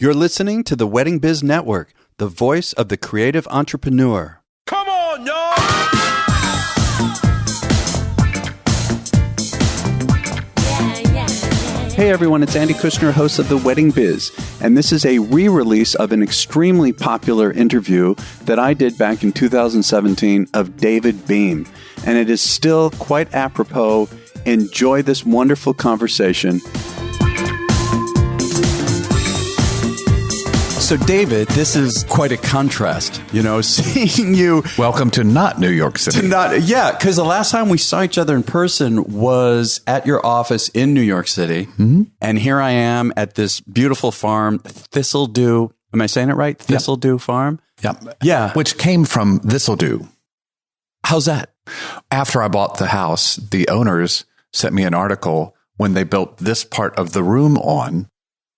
You're listening to the Wedding Biz Network, the voice of the creative entrepreneur. Come on, y'all! Hey everyone, it's Andy Kushner, host of The Wedding Biz, and this is a re-release of an extremely popular interview that I did back in 2017 of David Beahm, and it is still quite apropos. Enjoy this wonderful conversation. So David, this is quite a contrast, seeing you. Welcome to not New York City. Because the last time we saw each other in person was at your office in New York City. Mm-hmm. And here I am at this beautiful farm, Thistledew. Am I saying it right? Thistledew Farm? Yep. Yeah. Which came from Thistledew. How's that? After I bought the house, the owners sent me an article when they built this part of the room on.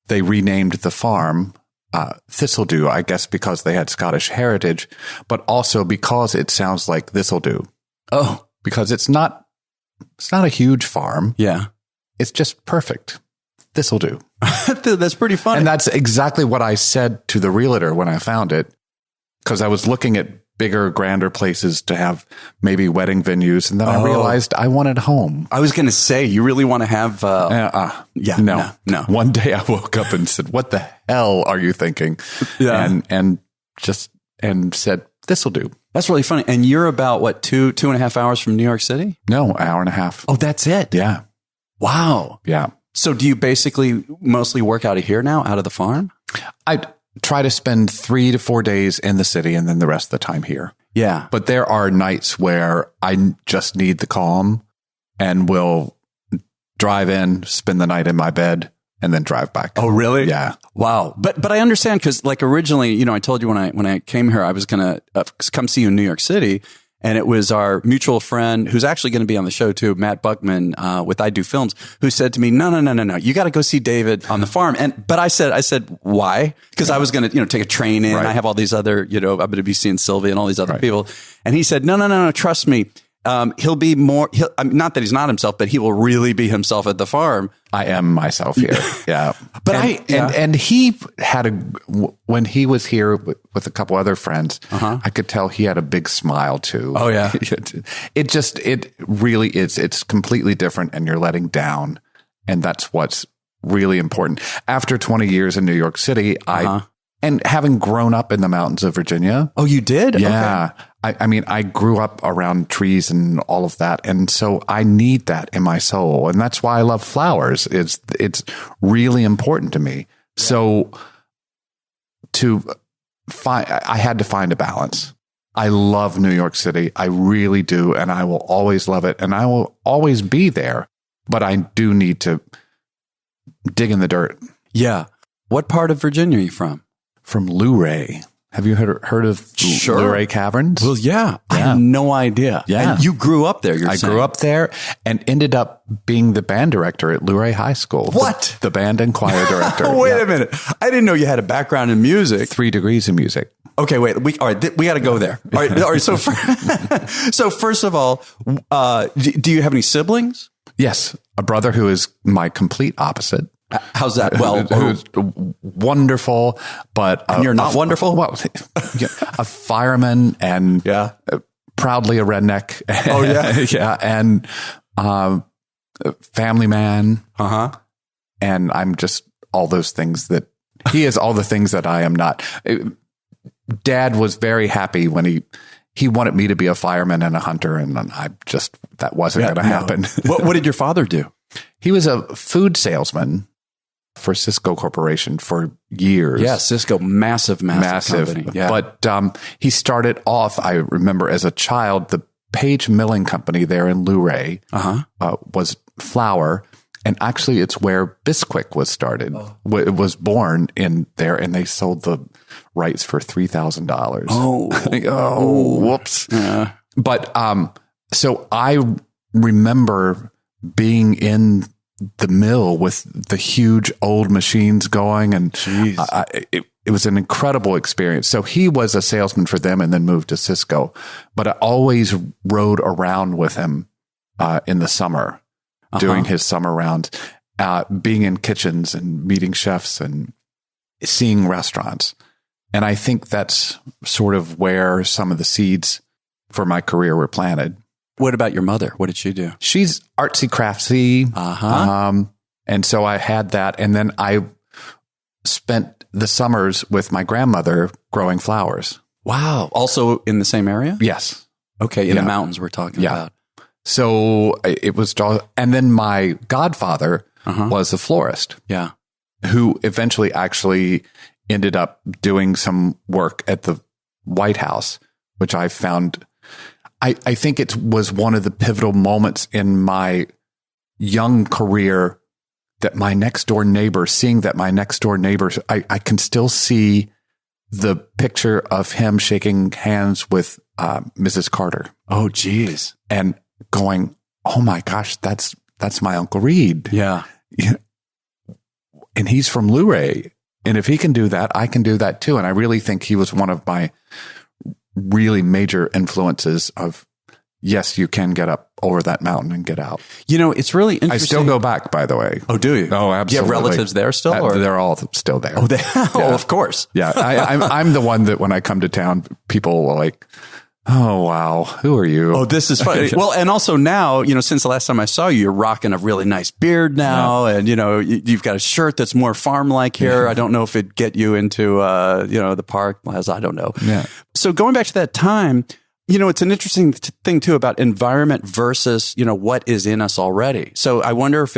They renamed the farm Thistledew, I guess because they had Scottish heritage, but also because it sounds like Thistledew. Oh, because it's not a huge farm. Yeah. It's just perfect. Thistledew. That's pretty funny. And that's exactly what I said to the realtor when I found it, because I was looking at bigger, grander places to have maybe wedding venues. And then I realized I wanted home. I was going to say, you really want to have... No. One day I woke up and said, what the hell are you thinking? Yeah. And said, this'll do. That's really funny. And you're about, what, 2.5 hours from New York City? No, hour and a half. Oh, that's it? Yeah. Wow. Yeah. So do you basically mostly work out of here now, out of the farm? I try to spend 3 to 4 days in the city and then the rest of the time here. Yeah. But there are nights where I just need the calm and will drive in, spend the night in my bed, and then drive back. Oh, really? Yeah. Wow. But I understand because like originally, I told you when I came here, I was going to come see you in New York City. And it was our mutual friend who's actually going to be on the show too, Matt Buckman, with I Do Films, who said to me, no. You got to go see David on the farm. But I said, why? Because I was going to, take a train in. Right. I have all these other, I'm going to be seeing Sylvia and all these other people. And he said, no, trust me. He'll be more, not that he's not himself, but he will really be himself at the farm. I am myself here. Yeah. But and he had when he was here with a couple other friends, I could tell he had a big smile too. Oh yeah. It really is. It's completely different and you're letting down. And that's what's really important. After 20 years in New York City, and having grown up in the mountains of Virginia. Oh, you did? Yeah. Okay. I mean, I grew up around trees and all of that. And so I need that in my soul. And that's why I love flowers. It's really important to me. Yeah. So I had to find a balance. I love New York City. I really do. And I will always love it. And I will always be there. But I do need to dig in the dirt. Yeah. What part of Virginia are you from? From Luray. Have you heard of Luray Caverns? Well, yeah. I have no idea. Yeah. And you grew up there, I grew up there and ended up being the band director at Luray High School. What? The band and choir director. Wait a minute. I didn't know you had a background in music. 3 degrees in music. Okay, wait. We got to go there. All right. So first of all, do you have any siblings? Yes. A brother who is my complete opposite. How's that? Well, who's wonderful, but and you're not wonderful. Well, a fireman and proudly a redneck. Oh yeah, yeah, and family man. And I'm just all those things that he is. All the things that I am not. Dad was very happy when he wanted me to be a fireman and a hunter, and that wasn't going to happen. What did your father do? He was a food salesman for Cisco Corporation for years. Yeah, Cisco, massive company. Yeah. But he started off, I remember as a child, the Page Milling Company there in Luray was flour. And actually, it's where Bisquick was started. It was born in there, and they sold the rights for $3,000. Whoops. Yeah. But so I remember being in the mill with the huge old machines going, and it was an incredible experience. So he was a salesman for them and then moved to Cisco, but I always rode around with him in the summer, doing his summer rounds, being in kitchens and meeting chefs. And seeing restaurants. And I think that's sort of where some of the seeds for my career were planted. What about your mother? What did she do? She's artsy craftsy. And so I had that. And then I spent the summers with my grandmother growing flowers. Wow. Also in the same area? Yes. Okay. In the mountains we're talking about. So it was, and then my godfather was a florist. Yeah. Who eventually actually ended up doing some work at the White House, which I found, I think it was one of the pivotal moments in my young career that my next door neighbor, seeing that my next door neighbors, I can still see the picture of him shaking hands with Mrs. Carter. Oh, geez. And going, oh my gosh, that's my Uncle Reed. Yeah. And he's from Luray. And if he can do that, I can do that too. And I really think he was one of my really major influences of, yes, you can get up over that mountain and get out. You know, it's really interesting. I still go back, by the way. Oh, do you? Oh, absolutely. You have relatives there still? Or? They're all still there. Oh, of course. Yeah. I'm the one that when I come to town, people are like, oh, wow. Who are you? Oh, this is funny. Well, and also now, you know, since the last time I saw you, you're rocking a really nice beard now. Yeah. And, you know, you've got a shirt that's more farm-like here. I don't know if it'd get you into, the park. I don't know. Yeah. So going back to that time, you know, it's an interesting thing too about environment versus, you know, what is in us already. So I wonder if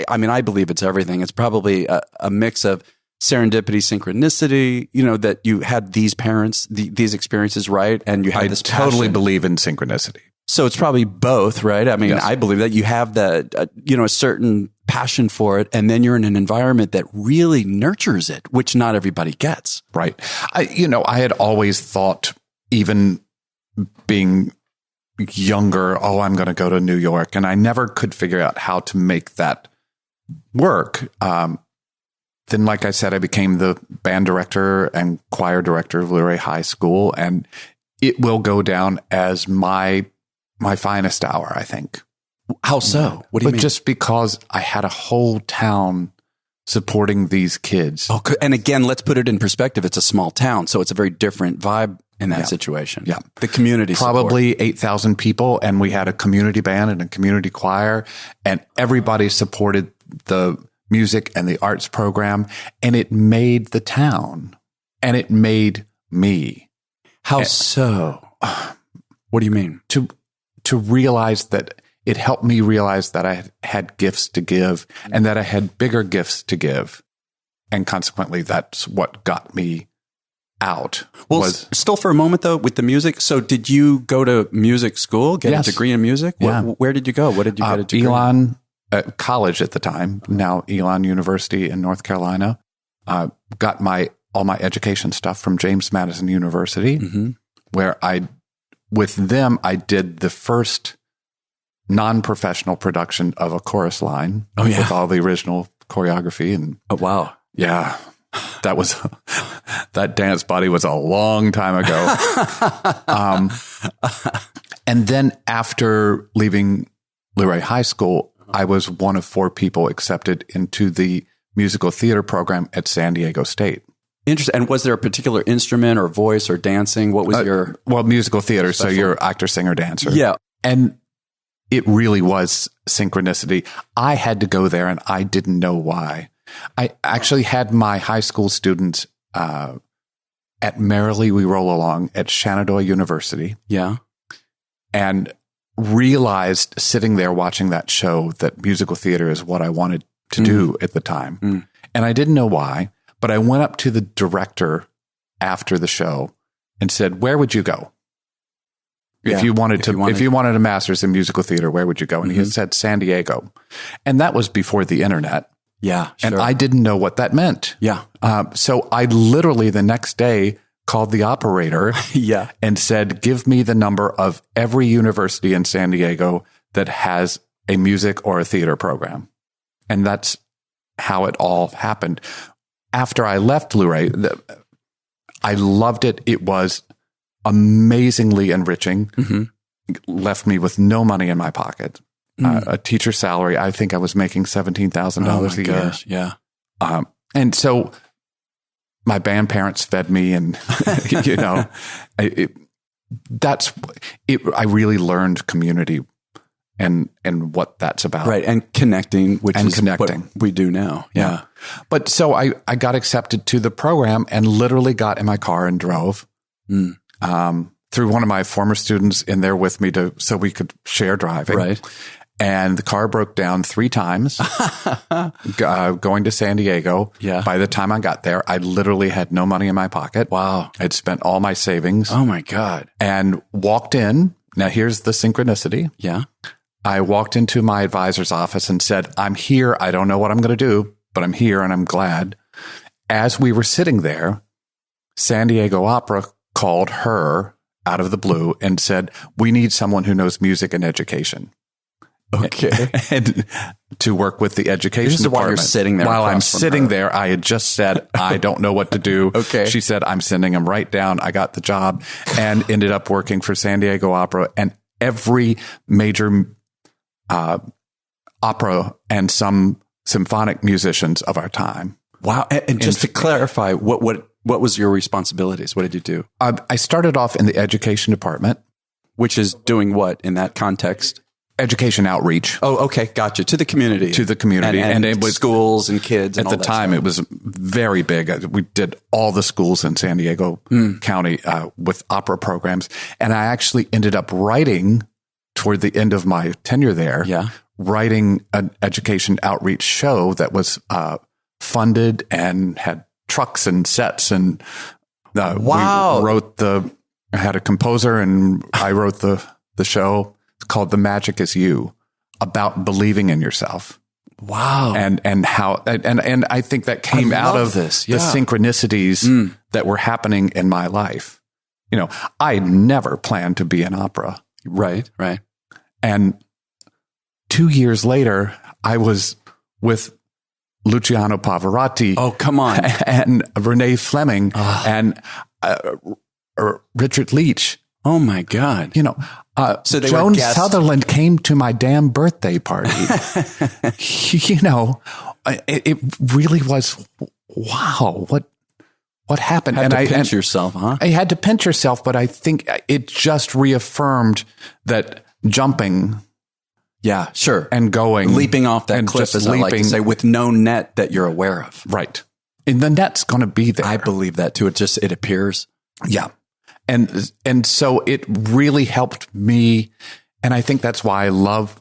I believe it's everything. It's probably a mix of serendipity, synchronicity, you know, that you had these parents, these experiences, right? And you had this passion. I totally believe in synchronicity. So it's probably both, right? I mean, yes. I believe that you have a certain passion for it, and then you're in an environment that really nurtures it, which not everybody gets. Right. I had always thought, even being younger, I'm going to go to New York. And I never could figure out how to make that work. Then, like I said, I became the band director and choir director of Luray High School, and it will go down as my finest hour, I think. How so? What do you mean? Just because I had a whole town supporting these kids. Oh, and again, let's put it in perspective. It's a small town, so it's a very different vibe in that situation. Yeah. The community probably support. 8,000 people, and we had a community band and a community choir, and everybody supported the music and the arts program, and it made the town, and it made me. How so? What do you mean? To realize that it helped me realize that I had gifts to give and that I had bigger gifts to give. And consequently, that's what got me out. Well, still for a moment, though, with the music. So did you go to music school, get a degree in music? Yeah. Where did you go? What did you get a degree? Elon College at the time, now Elon University in North Carolina. Got all my education stuff from James Madison University, where with them, I did the first non-professional production of a chorus line with all the original choreography. And oh, wow. Yeah, that dance body was a long time ago. And then after leaving Luray High School, I was one of 4 people accepted into the musical theater program at San Diego State. Interesting. And was there a particular instrument or voice or dancing? What was your... Well, musical theater. Special? So you're actor, singer, dancer. Yeah. And it really was synchronicity. I had to go there and I didn't know why. I actually had my high school students at Merrily We Roll Along at Shenandoah University. Yeah. And realized sitting there watching that show that musical theater is what I wanted to do at the time. And I didn't know why, but I went up to the director after the show and said, where would you go? If you wanted a master's in musical theater, where would you go? And he said San Diego. And that was before the internet. Yeah. Sure. And I didn't know what that meant. Yeah. So I literally the next day called the operator and said, give me the number of every university in San Diego that has a music or a theater program. And that's how it all happened. After I left Luray, I loved it. It was amazingly enriching. Left me with no money in my pocket. A teacher salary. I think I was making $17,000 a year. Gosh, yeah. And so my band parents fed me, and you know, I really learned community and what that's about. Right. And connecting, which is what we do now. Yeah. But so I got accepted to the program and literally got in my car and drove through one of my former students in there with me so we could share driving. Right. And the car broke down 3 times going to San Diego. Yeah. By the time I got there, I literally had no money in my pocket. Wow. I'd spent all my savings. Oh my God. And walked in. Now here's the synchronicity. Yeah. I walked into my advisor's office and said, I'm here. I don't know what I'm going to do, but I'm here and I'm glad. As we were sitting there, San Diego Opera called her out of the blue and said, we need someone who knows music and education. Okay. And to work with the education this is department. While you're sitting there. While I'm sitting there, I had just said, I don't know what to do. Okay. She said, I'm sending them right down. I got the job and ended up working for San Diego Opera and every major opera and some symphonic musicians of our time. Wow. And just to clarify, what was your responsibilities? What did you do? I started off in the education department. Which is doing what in that context? Education outreach. Oh, okay. Gotcha. To the community. And it was schools and kids. At the time, it was very big. We did all the schools in San Diego County with opera programs. And I actually ended up writing toward the end of my tenure there, writing an education outreach show that was funded and had trucks and sets. And I had a composer and I wrote the show. It's called The Magic Is You, about believing in yourself. Wow. And how, and I think that came out of this. The synchronicities that were happening in my life. You know, I never planned to be in opera. Right. And 2 years later, I was with Luciano Pavarotti. Oh, come on. And Renee Fleming and Richard Leach. Oh my God. You know, so Joan Sutherland came to my damn birthday party. You know, it really was, wow, what happened? Had to pinch yourself, huh? I had to pinch yourself, but I think it just reaffirmed that jumping. Yeah, sure. And going. Leaping off that cliff, as I like to say, with no net that you're aware of. Right. And the net's going to be there. I believe that too. It appears. Yeah. And so it really helped me. And I think that's why I love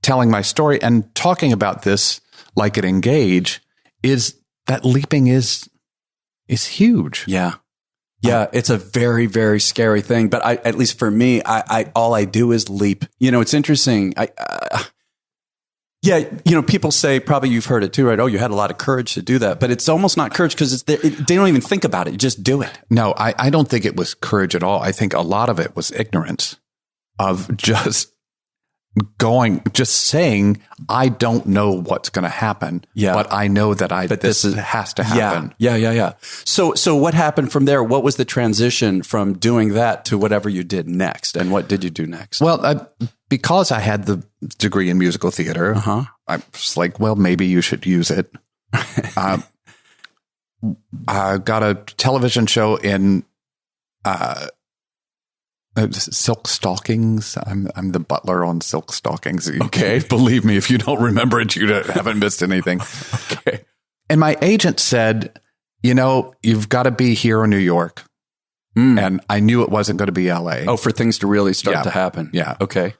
telling my story and talking about this like at Engage, is that leaping is huge. Yeah. Yeah. It's a very, very scary thing. But at least for me, I all I do is leap. You know, it's interesting. Yeah, you know, people say, probably you've heard it too, right? Oh, you had a lot of courage to do that. But it's almost not courage because they don't even think about it. You just do it. No, I don't think it was courage at all. I think a lot of it was ignorance of just saying, I don't know what's going to happen, but I know that this has to happen. Yeah. So what happened from there? What was the transition from doing that to whatever you did next? And what did you do next? Well, because I had the degree in musical theater, I was like, well, maybe you should use it. I got a television show in Silk Stockings. I'm the butler on Silk Stockings. Okay. Believe me, if you don't remember it, you haven't missed anything. Okay. And my agent said, you know, you've got to be here in New York. And I knew it wasn't going to be LA. Oh, for things to really start to happen. Yeah. Okay.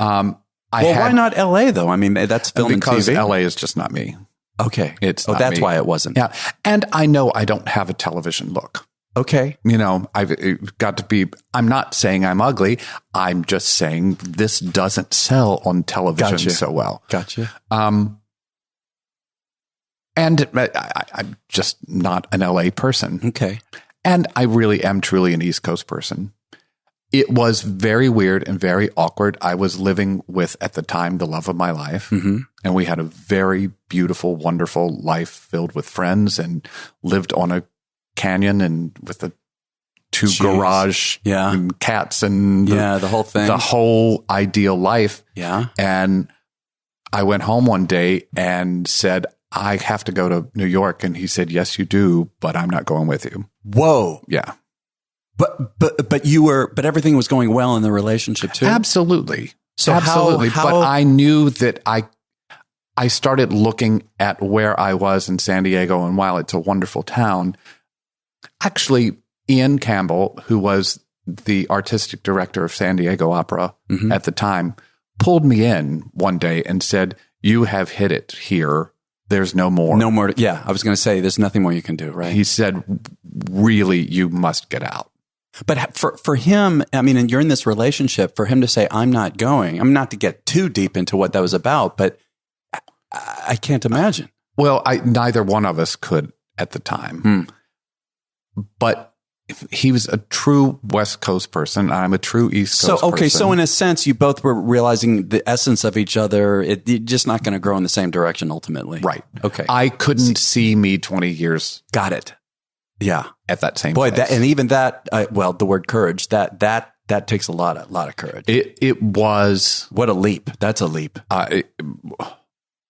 Why not LA though? I mean, that's film and TV. Because LA is just not me. Okay. That's me. Why it wasn't. Yeah. And I know I don't have a television look. Okay. You know, I've got to be, I'm not saying I'm ugly. I'm just saying this doesn't sell on television so well. Gotcha. And I'm just not an LA person. Okay. And I really am truly an East Coast person. It was very weird and very awkward. I was living with, at the time, the love of my life. And we had a very beautiful, wonderful life filled with friends and lived on a canyon and with the two garage and cats and the whole thing. The whole ideal life. Yeah. And I went home one day and said, I have to go to New York. And he said, yes, you do, but I'm not going with you. Whoa. Yeah. But everything was going well in the relationship too? Absolutely. So absolutely. how But I knew that I started looking at where I was in San Diego. And while it's a wonderful town, actually, Ian Campbell, who was the artistic director of San Diego Opera at the time, pulled me in one day and said, you have hit it here. There's no more. No more. Yeah, I was going to say, there's nothing more you can do, right? He said, really, you must get out. But for him, I mean, and you're in this relationship, for him to say, I'm not going, I'm not to get too deep into what that was about, but I can't imagine. Well, neither one of us could at the time. But he was a true West Coast person. I'm a true East Coast person. So in a sense, you both were realizing the essence of each other. You're just not going to grow in the same direction ultimately. Right. Okay. I couldn't see me 20 years. Got it. Yeah. At that same place. That, and even that, the word courage, that takes a lot of courage. It was. What a leap. That's a leap.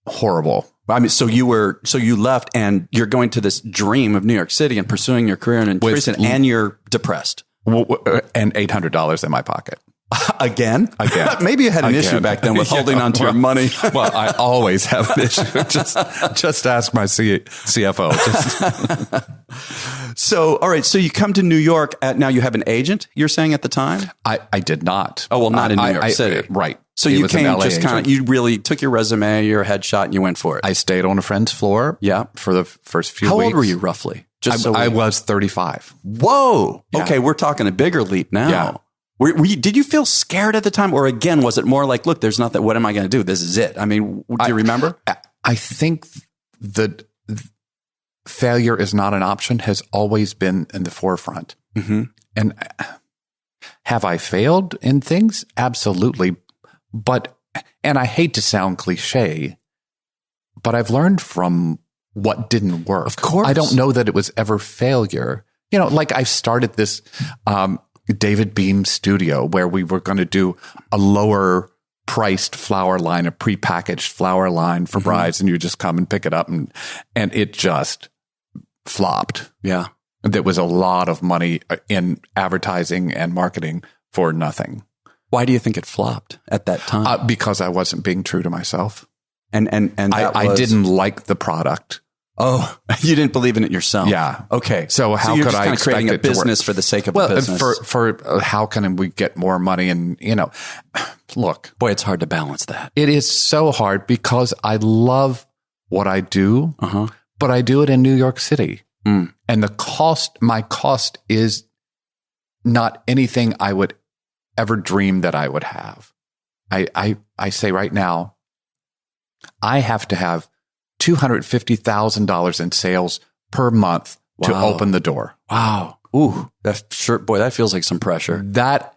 Horrible. I mean, so you left and you're going to this dream of New York City and pursuing your career in nutrition, and you're depressed. And $800 in my pocket. Again? Maybe you had an issue back then with holding on to your money. Well, I always have an issue. Just ask my CFO. So, all right. So you come to New York. Now you have an agent, you're saying at the time? I did not. Oh, well, not in New York City. Right. So you came just kind of, you really took your resume, your headshot, and you went for it. I stayed on a friend's floor for the first few weeks. How old were you roughly? I was 35. Whoa. Yeah. Okay. We're talking a bigger leap now. Yeah. Did you feel scared at the time? Or again, was it more like, look, there's nothing, what am I going to do? This is it. I mean, do you remember? I think that failure is not an option has always been in the forefront. Mm-hmm. And have I failed in things? Absolutely. And I hate to sound cliche, but I've learned from what didn't work. Of course. I don't know that it was ever failure. You know, like I started this David Beahm studio where we were going to do a lower priced flower line, a prepackaged flower line for brides, and you just come and pick it up, and it just flopped. Yeah. There was a lot of money in advertising and marketing for nothing. Why do you think it flopped at that time? Because I wasn't being true to myself. And I didn't like the product. Oh, you didn't believe in it yourself. Yeah. Okay. So how could I expect creating a it to work? business for the sake of a business? For how can we get more money? And, look. Boy, it's hard to balance that. It is so hard because I love what I do, but I do it in New York City. Mm. And my cost is not anything I would ever dream that I would have. I say right now, I have to have $250,000 in sales per month to open the door. Wow. Ooh, that feels like some pressure. That's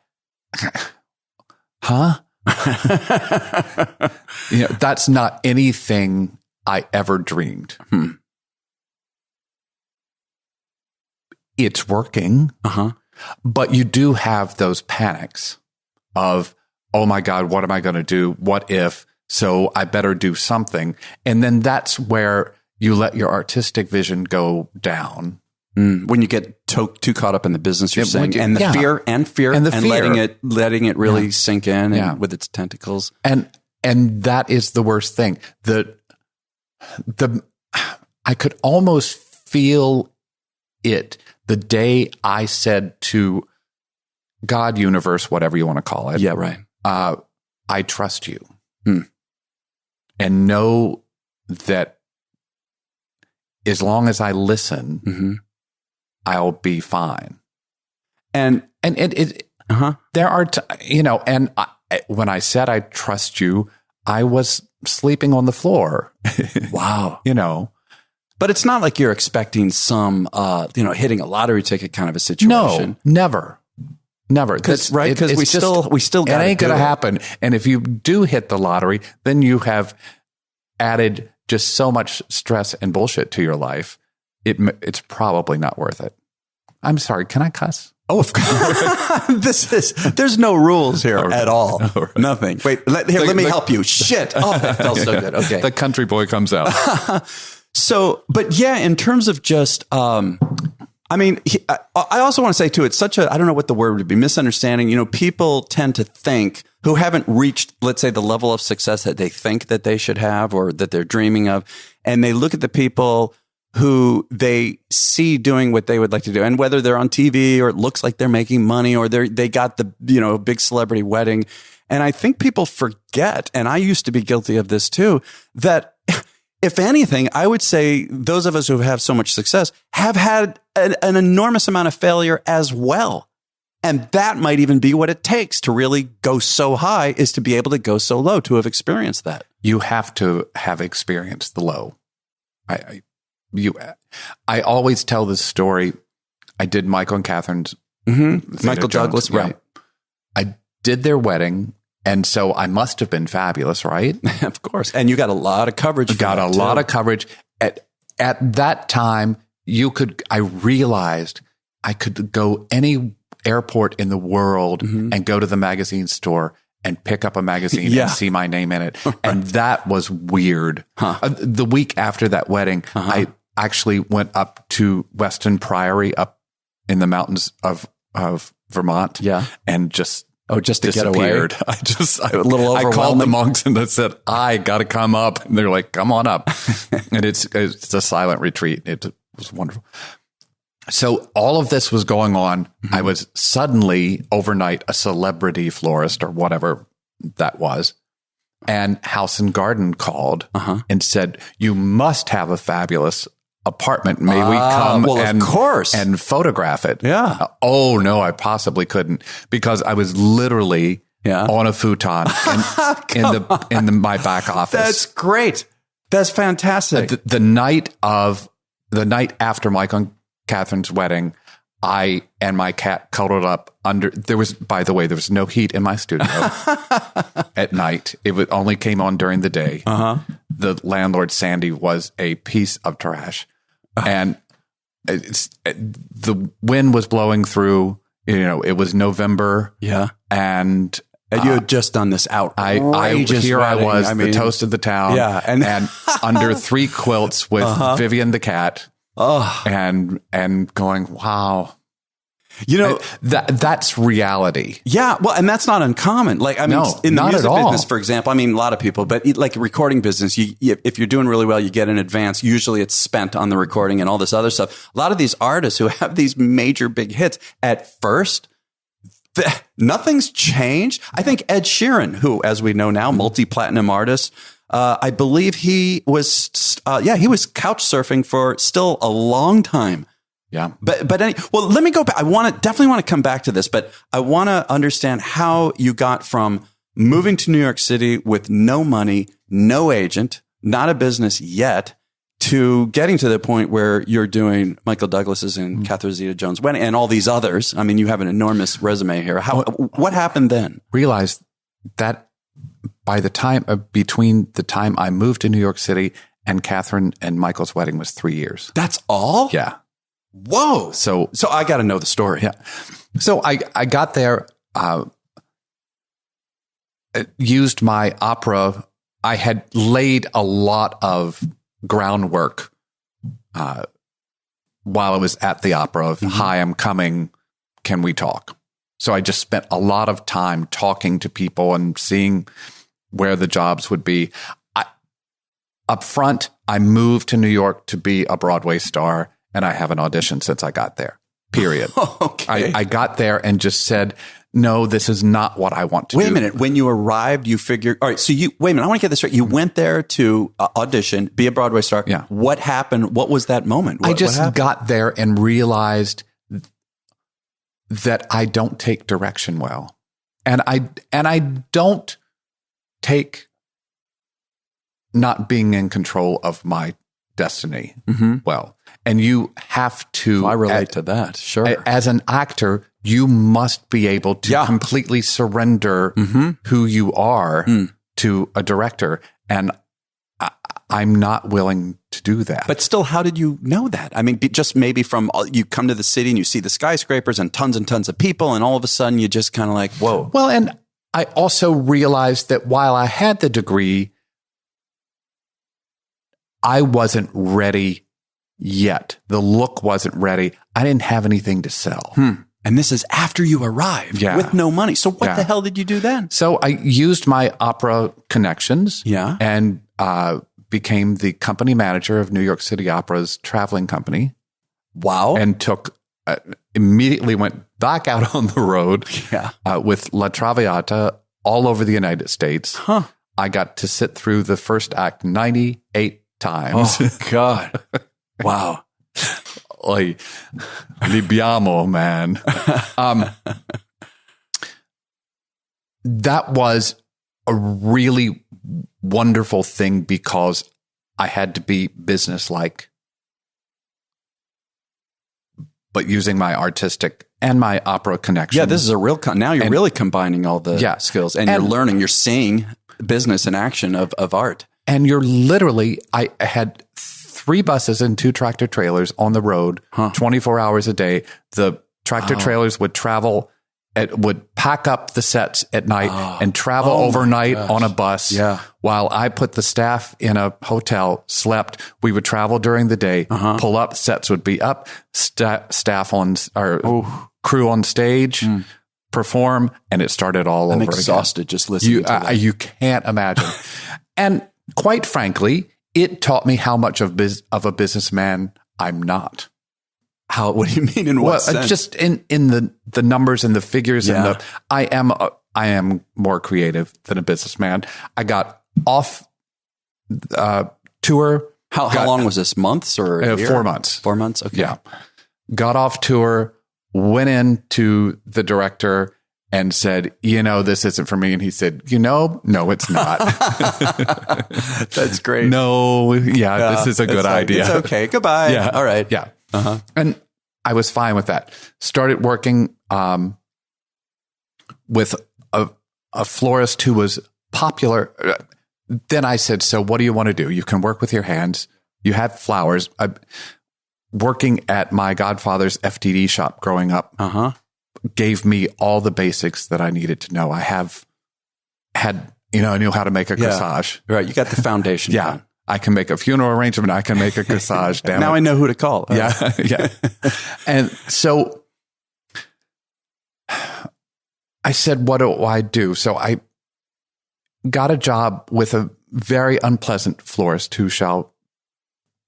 not anything I ever dreamed. It's working. But you do have those panics of, oh my God, what am I going to do? What if? So I better do something. And then that's where you let your artistic vision go down. When you get too caught up in the business you're saying, and the fear and letting it really sink in and with its tentacles. And that is the worst thing. I could almost feel it the day I said to God, universe, whatever you want to call it. Yeah, right. I trust you. And know that as long as I listen, I'll be fine. And there are, when I said I trust you, I was sleeping on the floor. Wow. But it's not like you're expecting some, hitting a lottery ticket kind of a situation. No, never. Because we still got it ain't going to happen. And if you do hit the lottery, then you have added just so much stress and bullshit to your life. It's probably not worth it. I'm sorry. Can I cuss? Oh, of course. There's no rules here at all. Right. Nothing. Wait, let me help you. Shit. Oh, that felt so good. Okay. The country boy comes out. So, but yeah, in terms of just, I also want to say too, it's such a, I don't know what the word would be, misunderstanding. You know, people tend to think who haven't reached, let's say, the level of success that they think that they should have or that they're dreaming of. And they look at the people who they see doing what they would like to do. And whether they're on TV or it looks like they're making money or they got the, big celebrity wedding. And I think people forget, and I used to be guilty of this too, that if anything, I would say those of us who have so much success have had an enormous amount of failure as well. And that might even be what it takes to really go so high, is to be able to go so low, to have experienced that. You have to have experienced the low. I always tell this story. I did Michael and Catherine's Michael Douglas, right? I did their wedding, and so I must have been fabulous, right? Of course. And you got a lot of coverage. Got a lot of coverage. At that time, I realized I could go any airport in the world and go to the magazine store and pick up a magazine and see my name in it. Right. And that was weird. The week after that wedding, I actually went up to Weston Priory up in the mountains of Vermont. Yeah. And just to get away. I called the monks and I said, I got to come up. And they're like, come on up. And it's a silent retreat. It was wonderful. So all of this was going on. I was suddenly overnight a celebrity florist or whatever that was. And House and Garden called and said, you must have a fabulous apartment. May we come and photograph it? Yeah. Oh, no, I possibly couldn't, because I was literally on a futon in my back office. That's great. That's fantastic. The night after Michael and Catherine's wedding, I and my cat cuddled up under. There was no heat in my studio at night. It only came on during the day. The landlord, Sandy, was a piece of trash. And the wind was blowing through. It was November. Yeah. And you had just done this outrageous Here wedding. I was, the toast of the town. Yeah. And under 3 quilts with Vivian the cat. And going, wow. That's reality. Yeah. Well, and that's not uncommon. Like, in the music business, for example, a lot of people, but like recording business, if you're doing really well, you get in advance. Usually it's spent on the recording and all this other stuff. A lot of these artists who have these major big hits at first, nothing's changed. I think Ed Sheeran, who, as we know now, multi-platinum artist, I believe he was couch surfing for still a long time. Yeah. But let me go back. I definitely want to come back to this, but I want to understand how you got from moving to New York City with no money, no agent, not a business yet, to getting to the point where you're doing Michael Douglas's and Catherine Zeta-Jones wedding and all these others. You have an enormous resume here. What happened then? Realized that by the time between the time I moved to New York City and Catherine and Michael's wedding was 3 years. That's all? Yeah. Whoa. So I got to know the story. Yeah. So I got there, used my opera. I had laid a lot of groundwork while I was at the opera of, hi, I'm coming. Can we talk? So I just spent a lot of time talking to people and seeing where the jobs would be. Up front, I moved to New York to be a Broadway star, and I haven't auditioned since I got there, period. Okay. I got there and just said, no, this is not what I want to do. Wait a minute. When you arrived, you figured, all right, so wait a minute, I want to get this straight. You went there to audition, be a Broadway star. Yeah. What happened? What was that moment? I just got there and realized that I don't take direction well. And I don't take not being in control of my destiny well. And you have to... I relate to that, sure. As an actor, you must be able to completely surrender who you are to a director. And I'm not willing to do that. But still, how did you know that? I mean, just maybe from you come to the city and you see the skyscrapers and tons of people, and all of a sudden you just kind of like, whoa. Well, and I also realized that while I had the degree, I wasn't ready yet. The look wasn't ready. I didn't have anything to sell. And this is after you arrived with no money. So what the hell did you do then? So I used my opera connections and became the company manager of New York City Opera's traveling company. Wow. And immediately went back out on the road with La Traviata all over the United States. I got to sit through the first act 98 times. Oh, God. Wow. Li Beahm, man. That was a really wonderful thing because I had to be businesslike, but using my artistic and my opera connection. Yeah, this is a real. Now you're really combining all the skills, and you're learning. You're seeing business in action of art, and you're literally. I had 3 buses and 2 tractor trailers on the road, 24 hours a day. The tractor trailers would travel. It would pack up the sets at night and travel overnight on a bus while I put the staff in a hotel, slept. We would travel during the day, pull up, sets would be up, staff on or crew on stage, perform, and it started all over exhausted again. just listening to that. You can't imagine. And quite frankly, it taught me how much of a businessman I'm not. How? What do you mean? In what sense? Just in the numbers and the figures and I am more creative than a businessman. I got off tour. How long was this? Months or a year? 4 months? 4 months. Okay. Yeah. Got off tour. Went in to the director and said, this isn't for me. And he said, no, it's not. That's great. No. Yeah. This is a good idea. It's okay. Goodbye. Yeah. All right. Yeah. And I was fine with that. Started working with a florist who was popular. Then I said, so what do you want to do? You can work with your hands. You have flowers. Working at my godfather's FTD shop growing up gave me all the basics that I needed to know. I knew how to make a corsage. Right. You got the foundation. Yeah. I can make a funeral arrangement. I can make a corsage. Now I know who to call. Yeah. And so I said, what do I do? So I got a job with a very unpleasant florist who shall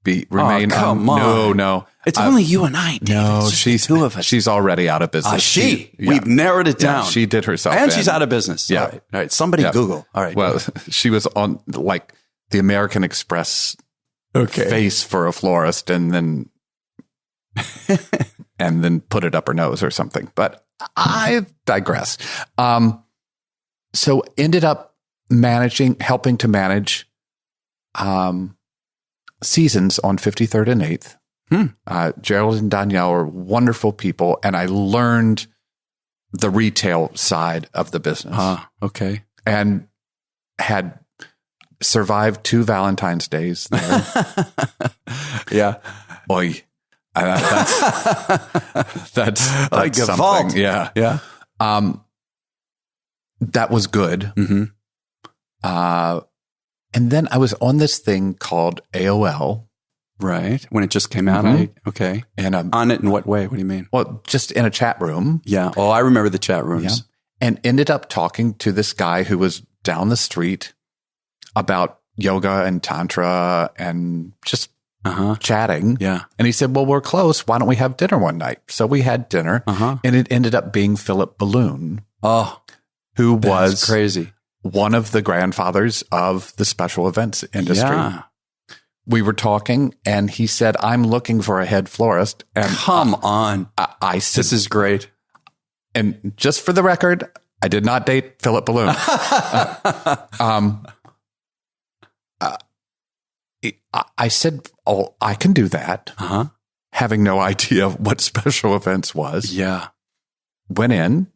remain. Come on. No. It's only you and I, David. No, she's 2 of us. She's already out of business. We've narrowed it down. Yeah, she did herself. And she's out of business. Yeah. All right. Somebody Google. All right. Well, she was on the American Express face for a florist and then put it up her nose or something. But I digress. So ended up helping to manage seasons on 53rd and 8th. Gerald and Danielle are wonderful people, and I learned the retail side of the business. Okay. And had survived 2 Valentine's Days there. Yeah. Boy, that's like a something. vault. Yeah. Yeah. That was good. Mm-hmm. And then I was on this thing called AOL. Right. When it just came out. Okay. And on it in what way? What do you mean? Well, just in a chat room. Yeah. Oh, I remember the chat rooms. Yeah. And ended up talking to this guy who was down the street about yoga and tantra and just chatting. Yeah. And he said, well, we're close. Why don't we have dinner one night? So we had dinner and it ended up being Philip Balloon. Who was crazy. One of the grandfathers of the special events industry. Yeah. We were talking and he said, I'm looking for a head florist. And come on. I said, this is great. And just for the record, I did not date Philip Balloon. I said, oh, I can do that. Having no idea what special events was. Yeah. Went in.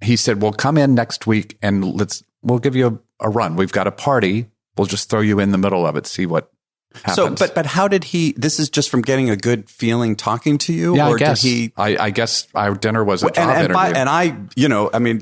He said, well, come in next week and we'll give you a run. We've got a party we'll just throw you in the middle of it, see what happens. So, but how did he? This is just from getting a good feeling talking to you, yeah, or I guess. did he? I guess our dinner was a job interview.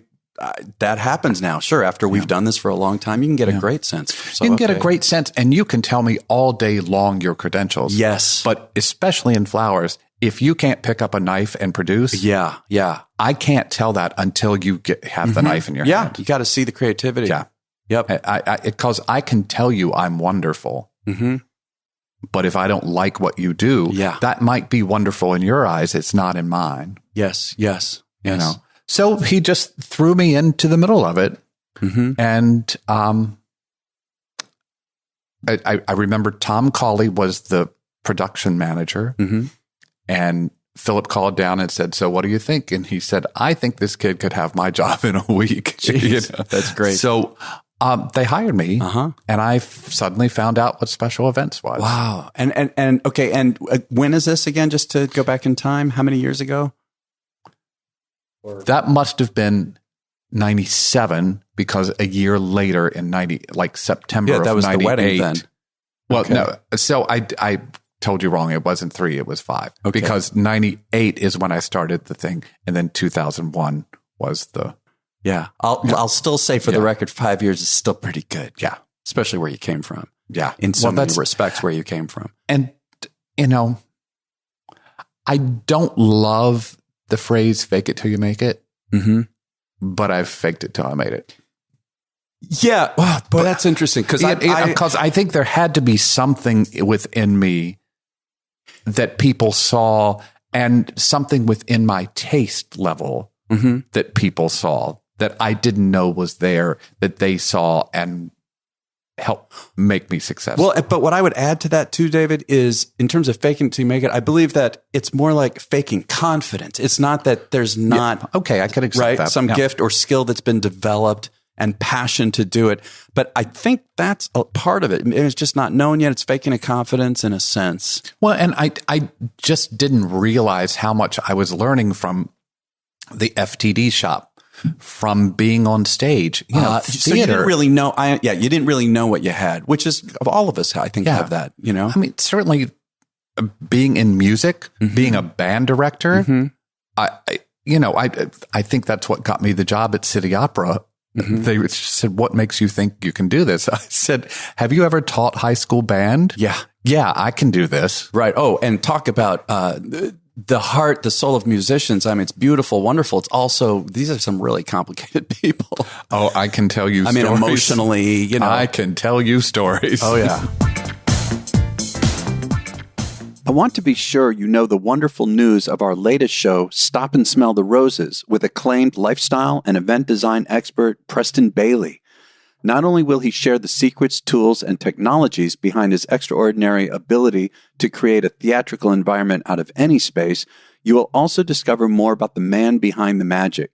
That happens now. Sure, after we've done this for a long time, you can get a great sense. So, you can get a great sense, and you can tell me all day long your credentials. Yes, but especially in flowers, if you can't pick up a knife and produce, I can't tell that until you have the knife in your hand. Yeah, you got to see the creativity. Yeah, yep. Because I can tell you I'm wonderful. Mm-hmm. But if I don't like what you do, that might be wonderful in your eyes. It's not in mine. Yes. You know. So he just threw me into the middle of it. Mm-hmm. And I remember Tom Cawley was the production manager. Mm-hmm. And Philip called down and said, so what do you think? And he said, I think this kid could have my job in a week. Jeez, you know? That's great. So they hired me, and I suddenly found out what special events was. Wow. And okay. And when is this again? Just to go back in time, how many years ago? That must have been 97, because a year later in September of 98. That was the wedding then. Well, no. So I told you wrong. It wasn't 3, it was 5. Okay. Because 98 is when I started the thing. And then 2001 was the... Yeah. I'll still say for the record, 5 years is still pretty good. Yeah. Especially where you came from. Yeah. In so many respects where you came from. And, you know, I don't love the phrase fake it till you make it, but I've faked it till I made it. Yeah. Well, but that's interesting because I think there had to be something within me that people saw, and something within my taste level that people saw that I didn't know was there, that they saw and helped make me successful. Well, but what I would add to that too, David, is in terms of faking it till you make it, I believe that it's more like faking confidence. It's not that there's not I could accept that. Some gift or skill that's been developed and passion to do it. But I think that's a part of it. It's just not known yet. It's faking a confidence in a sense. Well, and I just didn't realize how much I was learning from the FTD shop, from being on stage. You know, so you didn't really know. You didn't really know what you had, which is of all of us, I think, have that. You know, I mean, certainly being in music, being a band director. I think that's what got me the job at City Opera. They said, what makes you think you can do this? I said, have you ever taught high school band? Yeah, I can do this. Right. Oh, and talk about the heart, the soul of musicians. I mean, it's beautiful, wonderful. It's also, these are some really complicated people. Oh, I can tell you stories. I mean, emotionally, you know. I can tell you stories. Oh, yeah. I want to be sure you know the wonderful news of our latest show, Stop and Smell the Roses, with acclaimed lifestyle and event design expert Preston Bailey. Not only will he share the secrets, tools, and technologies behind his extraordinary ability to create a theatrical environment out of any space, you will also discover more about the man behind the magic.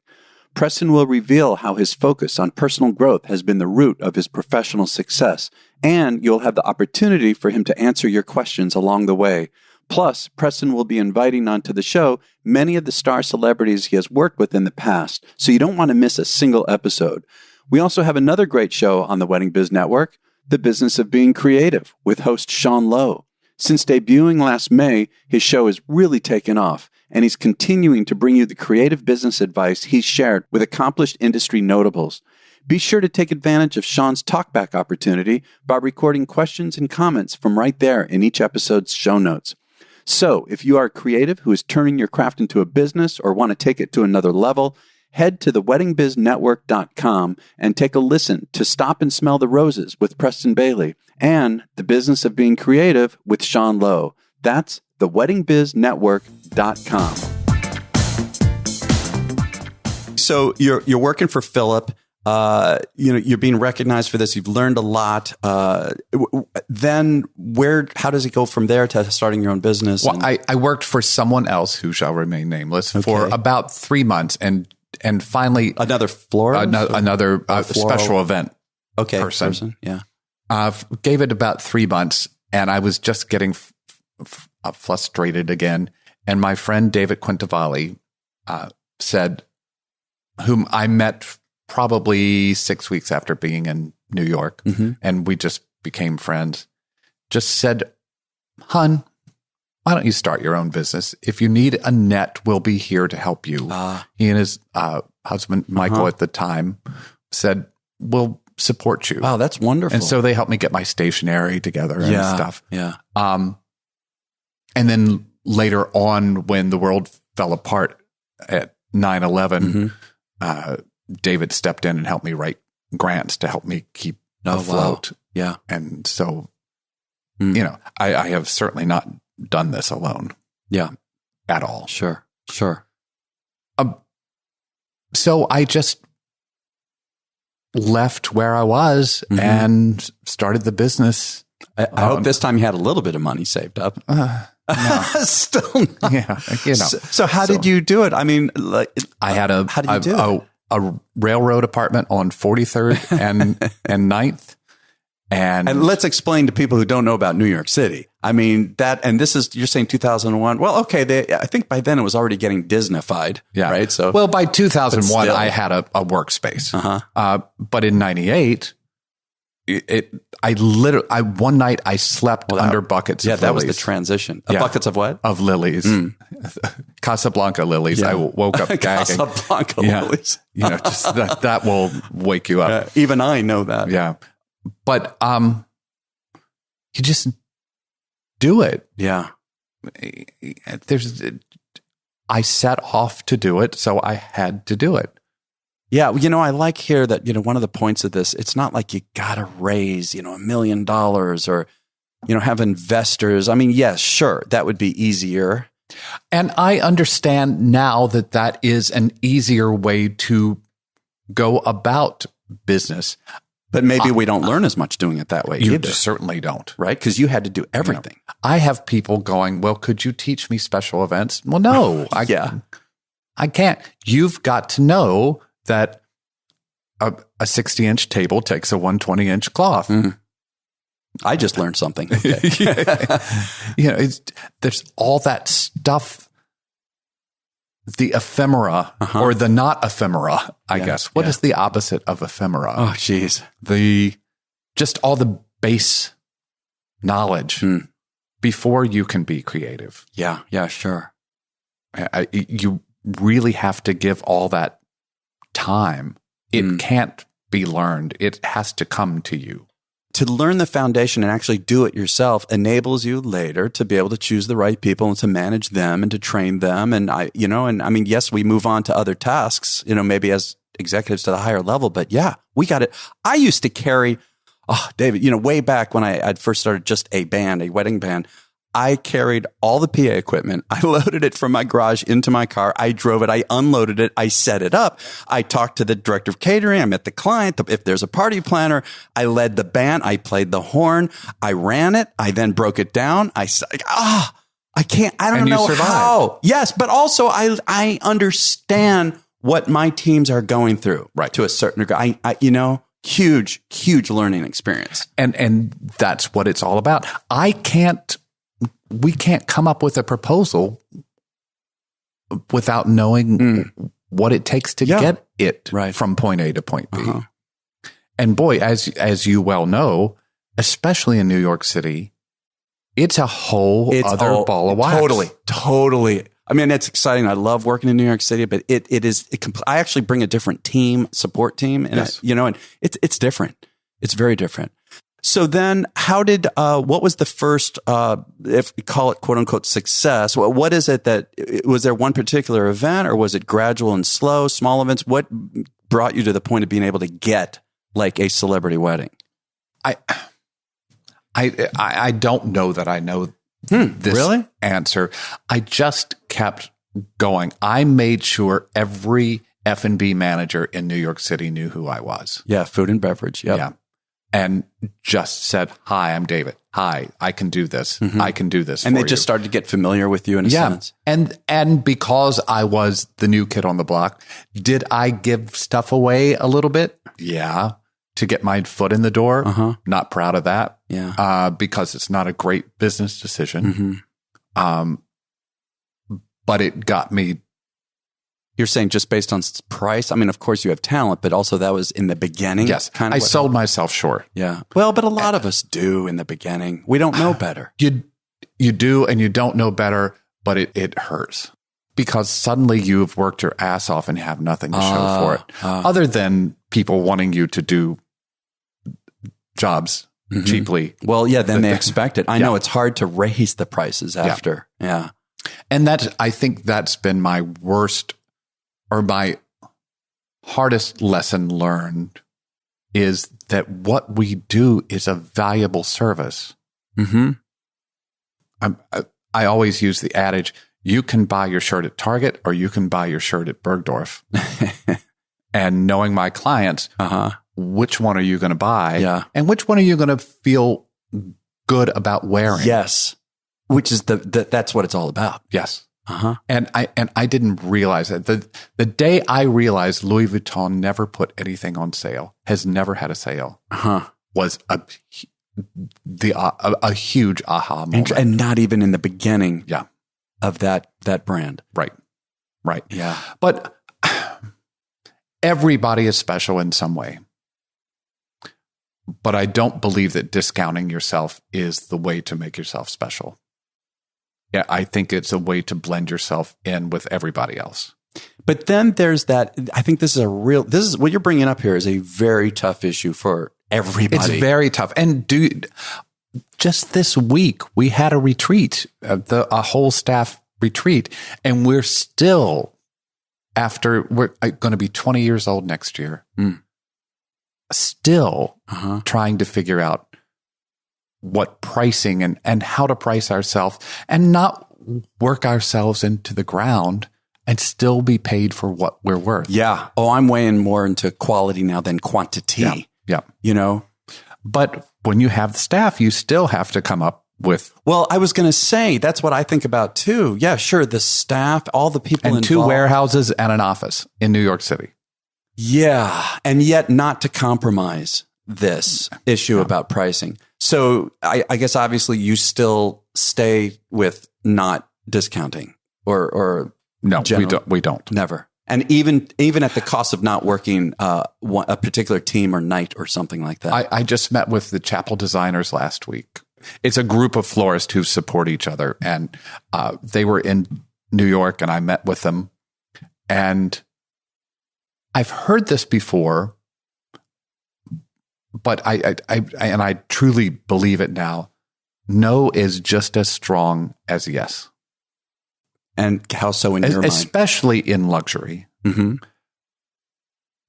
Preston will reveal how his focus on personal growth has been the root of his professional success, and you'll have the opportunity for him to answer your questions along the way. Plus, Preston will be inviting onto the show many of the star celebrities he has worked with in the past, so you don't want to miss a single episode. We also have another great show on the Wedding Biz Network, The Business of Being Creative, with host Sean Lowe. Since debuting last May, his show has really taken off, and he's continuing to bring you the creative business advice he's shared with accomplished industry notables. Be sure to take advantage of Sean's talkback opportunity by recording questions and comments from right there in each episode's show notes. So, if you are a creative who is turning your craft into a business or want to take it to another level, head to theweddingbiznetwork.com and take a listen to Stop and Smell the Roses with Preston Bailey and The Business of Being Creative with Sean Lowe. That's theweddingbiznetwork.com. So you're working for Philip. You're being recognized for this. You've learned a lot. Then how does it go from there to starting your own business? Well, I worked for someone else who shall remain nameless for about 3 months, and finally another florist, another special event. Person. Yeah. Gave it about 3 months, and I was just getting frustrated again. And my friend David Quintavalli said, whom I met probably 6 weeks after being in New York, and we just became friends, just said, "Hun, why don't you start your own business? If you need a net, we'll be here to help you." He and his husband, Michael, at the time, said, "We'll support you." Wow, that's wonderful. And so they helped me get my stationery together and stuff. Yeah. And then later on, when the world fell apart at 9/11, David stepped in and helped me write grants to help me keep afloat. Wow. Yeah. And so, I have certainly not done this alone. Yeah. At all. Sure. So I just left where I was and started the business. I hope this time you had a little bit of money saved up. No. Still not. Yeah. So how did you do it? I mean, I had how did you do it? A railroad apartment on 43rd and 9th. And let's explain to people who don't know about New York City. I mean, this is, you're saying 2001. Well, okay. I think by then it was already getting Disneyfied. Yeah. Right. So, well, by 2001, I had a workspace. But in 98, one night I slept under buckets of lilies. Yeah, that was the transition. Buckets of what? Of lilies. Casablanca lilies. Yeah. I woke up gagging. Casablanca lilies. Just that will wake you up. Even I know that. Yeah. But you just do it. Yeah. I set off to do it, so I had to do it. Yeah, I like here that, one of the points of this, it's not like you got to raise, $1 million or, have investors. I mean, yes, sure, that would be easier. And I understand now that is an easier way to go about business. But maybe we don't learn as much doing it that way You either. certainly don't. Right? Because you had to do everything. I have people going, well, could you teach me special events? Well, no, I can't. You've got to know that a 60-inch table takes a 120-inch cloth. I just learned something. Okay. There's all that stuff, the ephemera or the not ephemera, I guess. What is the opposite of ephemera? Oh, geez. Just all the base knowledge before you can be creative. Yeah, sure. You really have to give all that time. It can't be learned. It has to come to you. To learn the foundation and actually do it yourself enables you later to be able to choose the right people and to manage them and to train them. And yes, we move on to other tasks, maybe as executives to the higher level, but yeah, we got it. I used to carry, David, way back when I'd first started just a wedding band, I carried all the PA equipment. I loaded it from my garage into my car. I drove it. I unloaded it. I set it up. I talked to the director of catering. I met the client. If there's a party planner, I led the band. I played the horn. I ran it. I then broke it down. I can't, I don't know how. Yes. But also I understand what my teams are going through, right? To a certain degree. Huge learning experience. And that's what it's all about. We can't come up with a proposal without knowing what it takes to get it from point A to point B. And boy, as you well know, especially in New York City, it's a whole other ball of wax. Totally. I mean, it's exciting. I love working in New York City, but I actually bring a different support team, and and it's different. It's very different. So then what was the first, if we call it quote unquote success, what is it was there one particular event or was it gradual and slow, small events? What brought you to the point of being able to get like a celebrity wedding? I don't know that I know this answer. I just kept going. I made sure every F&B manager in New York City knew who I was. Yeah. Food and beverage. Yep. Yeah. And just said, "Hi, I'm David. Hi, I can do this. I can do this." And they just started to get familiar with you in a sense. And because I was the new kid on the block, did I give stuff away a little bit? Yeah, to get my foot in the door. Not proud of that. Yeah, because it's not a great business decision. But it got me You're saying just based on price? I mean, of course you have talent, but also that was in the beginning. Yes. I sold myself short. Yeah. Well, but a lot of us do in the beginning. We don't know better. You do, and you don't know better, but it hurts because suddenly you've worked your ass off and have nothing to show for it other than people wanting you to do jobs cheaply. Well, yeah, then they expect it. I know it's hard to raise the prices after. Yeah. And I think that's been my worst or my hardest lesson learned is that what we do is a valuable service. I always use the adage, you can buy your shirt at Target or you can buy your shirt at Bergdorf. And knowing my clients, which one are you going to buy? Yeah. And which one are you going to feel good about wearing? Yes. Which is that's what it's all about. Yes. And I didn't realize that. The day I realized Louis Vuitton never put anything on sale, has never had a sale, was a huge aha moment. And not even in the beginning of that brand. Right. Yeah. But everybody is special in some way. But I don't believe that discounting yourself is the way to make yourself special. Yeah, I think it's a way to blend yourself in with everybody else. But then there's that, I think this is what you're bringing up here is a very tough issue for everybody. It's very tough. And just this week, we had a retreat, a whole staff retreat, and we're still, we're going to be 20 years old next year, still trying to figure out what pricing and how to price ourselves and not work ourselves into the ground and still be paid for what we're worth. Yeah. Oh, I'm weighing more into quality now than quantity. Yeah. You know? But when you have the staff, you still have to come up with. Well, I was going to say, that's what I think about too. Yeah, sure. The staff, all the people and involved. 2 warehouses and an office in New York City. Yeah. And yet not to compromise this issue about pricing. So I guess obviously you still stay with not discounting or no, we don't. Never. And even at the cost of not working a particular team or night or something like that. I just met with the chapel designers last week. It's a group of florists who support each other. And they were in New York and I met with them. And I've heard this before, but I truly believe it now. No is just as strong as yes. And how so in your mind? Especially in luxury.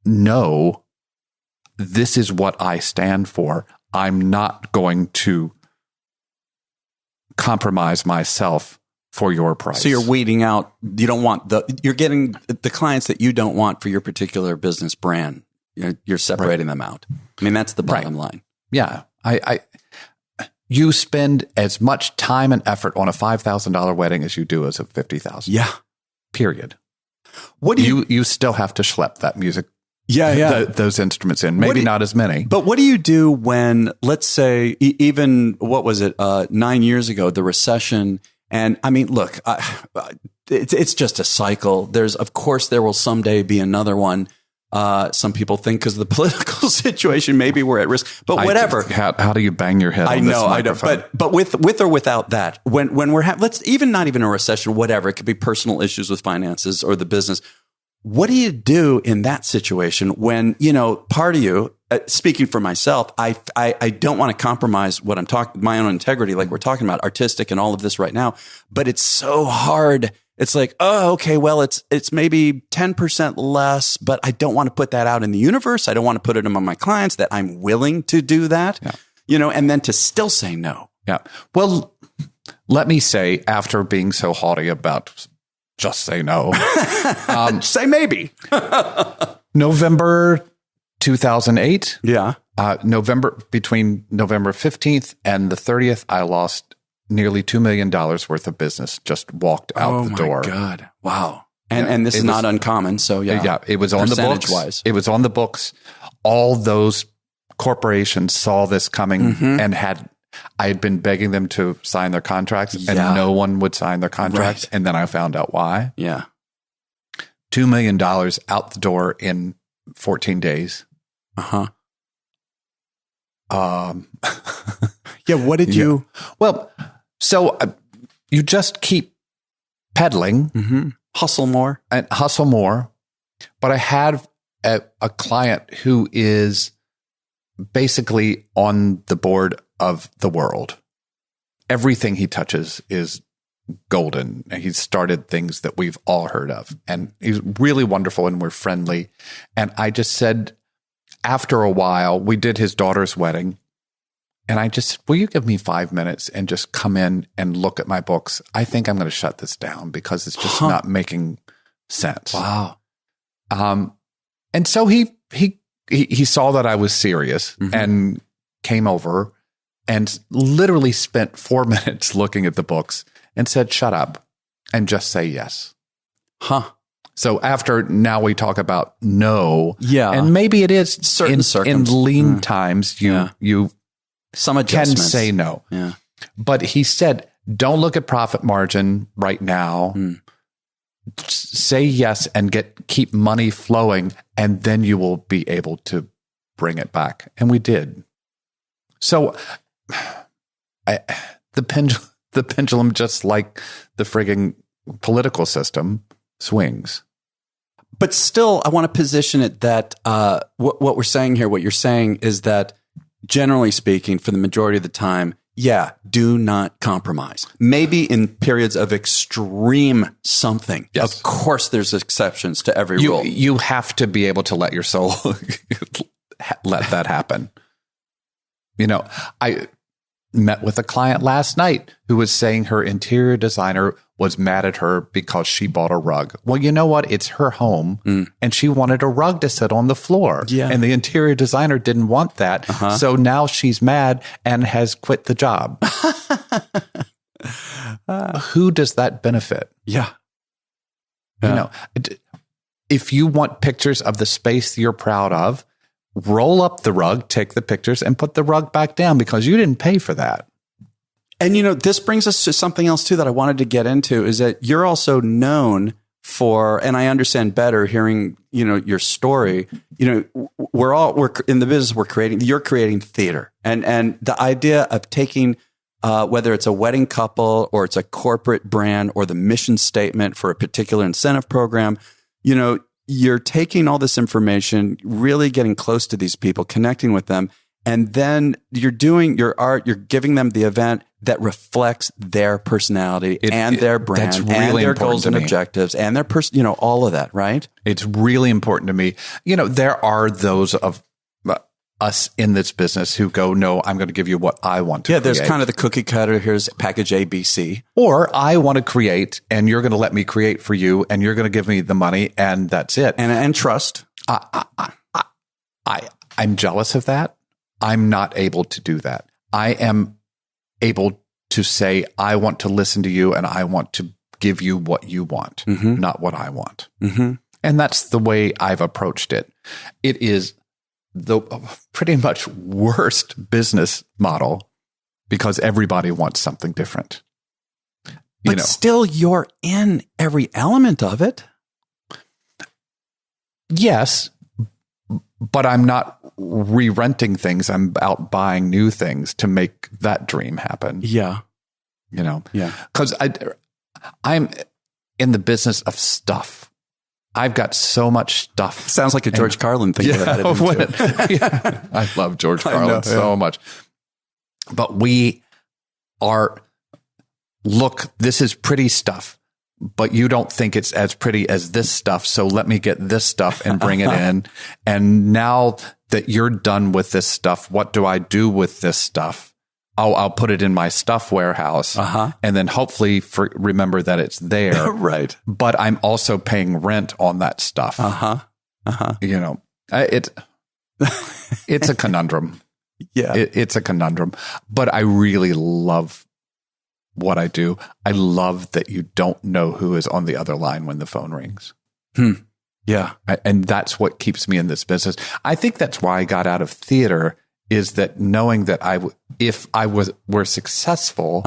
No, this is what I stand for. I'm not going to compromise myself for your price. So you're weeding out, you're getting the clients that you don't want for your particular business brand. You're separating them out. I mean, that's the bottom line. Yeah. You spend as much time and effort on a $5,000 wedding as you do as a $50,000. Yeah. Period. What do you still have to schlep that music? Yeah. Those instruments in. Maybe not as many. But what do you do when, let's say, even, 9 years ago, the recession, and I mean, look, it's just a cycle. Of course, there will someday be another one. Some people think because of the political situation, maybe we're at risk, but whatever. How do you bang your head on this microphone? I know. But with or without that, when we're let's even not even a recession, whatever, it could be personal issues with finances or the business. What do you do in that situation when, part of you, speaking for myself, I don't want to compromise what I'm my own integrity, like we're talking about artistic and all of this right now, but it's so hard. It's like, oh, okay, well, it's maybe 10% less, but I don't want to put that out in the universe. I don't want to put it among my clients that I'm willing to do that, and then to still say no. Yeah. Well, let me say, after being so haughty about just say no, say maybe. November 2008. Yeah. Between November 15th and the 30th, I lost nearly $2 million worth of business, just walked out the door. Oh my God. Wow. And this is not uncommon. So yeah, it was on the books. Wise. It was on the books. All those corporations saw this coming and I had been begging them to sign their contracts and no one would sign their contracts. Right. And then I found out why. Yeah. $2 million out the door in 14 days. Uh-huh. Yeah. What did you? Well, so you just keep peddling, hustle more. But I had a client who is basically on the board of the world. Everything he touches is golden. He's started things that we've all heard of, and he's really wonderful, and we're friendly. And I just said, after a while, we did his daughter's wedding, and I just, will you give me 5 minutes and just come in and look at my books? I think I'm going to shut this down because it's just not making sense. Wow. And so he saw that I was serious and came over and literally spent 4 minutes looking at the books and said, shut up and just say yes. Huh. So after now we talk about no. Yeah. And maybe it is in lean times you some can adjustments. say no. Yeah. But he said, don't look at profit margin right now. Say yes and keep money flowing, and then you will be able to bring it back. And we did. So the pendulum, just like the frigging political system, swings. But still, I want to position it that what we're saying here, what you're saying is that generally speaking, for the majority of the time, do not compromise. Maybe in periods of extreme something. Yes. Of course, there's exceptions to every rule. You have to be able to let your soul let that happen. I met with a client last night who was saying her interior designer was mad at her because she bought a rug. Well, you know what? It's her home, and she wanted a rug to sit on the floor. Yeah. And the interior designer didn't want that. So now she's mad and has quit the job. Who does that benefit? Yeah. If you want pictures of the space you're proud of, roll up the rug, take the pictures, and put the rug back down because you didn't pay for that. And, this brings us to something else, too, that I wanted to get into is that you're also known for, and I understand better hearing, your story, we're in the business, you're creating theater. And the idea of taking, whether it's a wedding couple or it's a corporate brand or the mission statement for a particular incentive program, you're taking all this information, really getting close to these people, connecting with them, and then you're doing your art, you're giving them the event that reflects their personality and their brand that's really and their goals and objectives and their all of that, right? It's really important to me. There are those of us in this business who go, no, I'm going to give you what I want to create. There's kind of the cookie cutter. Here's package A, B, C. Or I want to create and you're going to let me create for you and you're going to give me the money and that's it. And trust. I'm jealous of that. I'm not able to do that. I am able to say, I want to listen to you and I want to give you what you want, not what I want. And that's the way I've approached it. It is the pretty much worst business model because everybody wants something different. But still, you're in every element of it. Yes, but I'm not re-renting things. I'm out buying new things to make that dream happen. Yeah. Because I'm in the business of stuff. I've got so much stuff. Sounds like a George Carlin thing. I love George Carlin so much. But we are, look, this is pretty stuff, but you don't think it's as pretty as this stuff. So let me get this stuff and bring it in. And now that you're done with this stuff, what do I do with this stuff? I'll put it in my stuff warehouse and then hopefully remember that it's there. Right. But I'm also paying rent on that stuff. It's a conundrum. Yeah. It's a conundrum. But I really love what I do. I love that you don't know who is on the other line when the phone rings. Yeah. And that's what keeps me in this business. I think that's why I got out of theater is that knowing that if I were successful,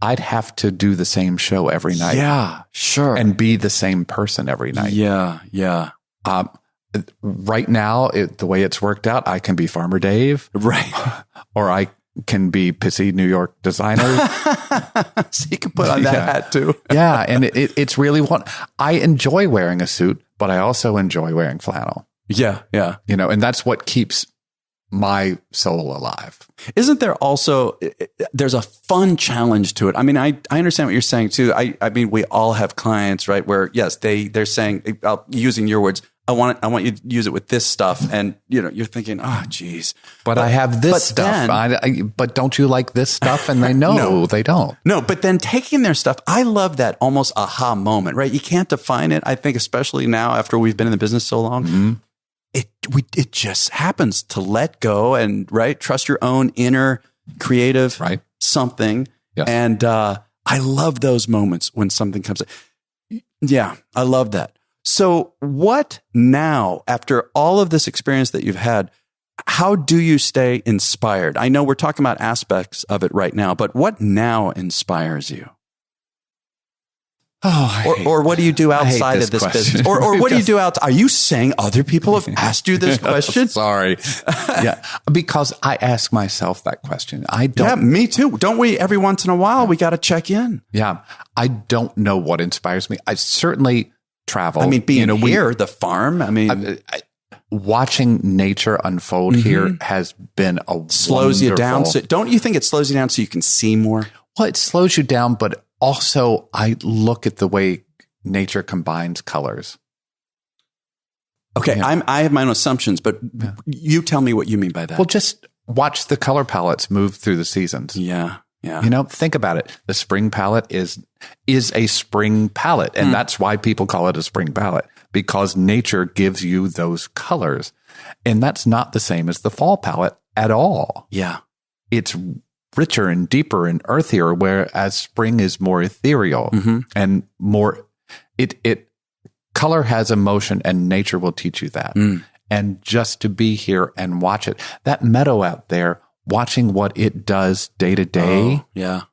I'd have to do the same show every night. Yeah, sure. And be the same person every night. Yeah. Right now, the way it's worked out, I can be Farmer Dave. Right. Or I can be pissy New York designer. So you can put on that hat too. Yeah. And it's really I enjoy wearing a suit, but I also enjoy wearing flannel. Yeah. Yeah. And that's what keeps my soul alive. Isn't there also, there's a fun challenge to it. I mean, I understand what you're saying too. I mean, we all have clients, right? Where yes, they're saying, using your words, I want you to use it with this stuff. And you're thinking, oh, geez. But I have this stuff. But don't you like this stuff? And they know No. they don't. No, but then taking their stuff, I love that almost aha moment, right? You can't define it. I think especially now after we've been in the business so long, it just happens to let go and trust your own inner creative something. Yes. And I love those moments when something comes. Yeah, I love that. So what now, after all of this experience that you've had, how do you stay inspired? I know we're talking about aspects of it right now, but what now inspires you? Or what do you do outside of this business? Or what do you do out? Are you saying other people have asked you this question? Sorry. Yeah. Because I ask myself that question. I don't. Yeah, me too. Don't we? Every once in a while, we got to check in. Yeah. I don't know what inspires me. I certainly travel. I mean, being here, the farm. I mean, watching nature unfold here has been slows you down. So don't you think it slows you down so you can see more? Well, it slows you down, but also I look at the way nature combines colors. Okay, yeah. I have my own assumptions, but you tell me what you mean by that. Well, just watch the color palettes move through the seasons. Yeah. Yeah. Think about it. The spring palette is a spring palette, and that's why people call it a spring palette, because nature gives you those colors. And that's not the same as the fall palette at all. Yeah. It's richer and deeper and earthier, whereas spring is more ethereal and more color has emotion, and nature will teach you that. And just to be here and watch it, that meadow out there, watching what it does day to day. Oh, yeah.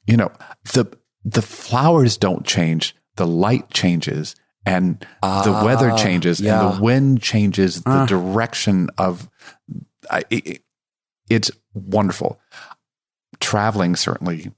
The flowers don't change. The light changes, and the weather changes, and the wind changes, the direction of it's wonderful. Traveling, certainly.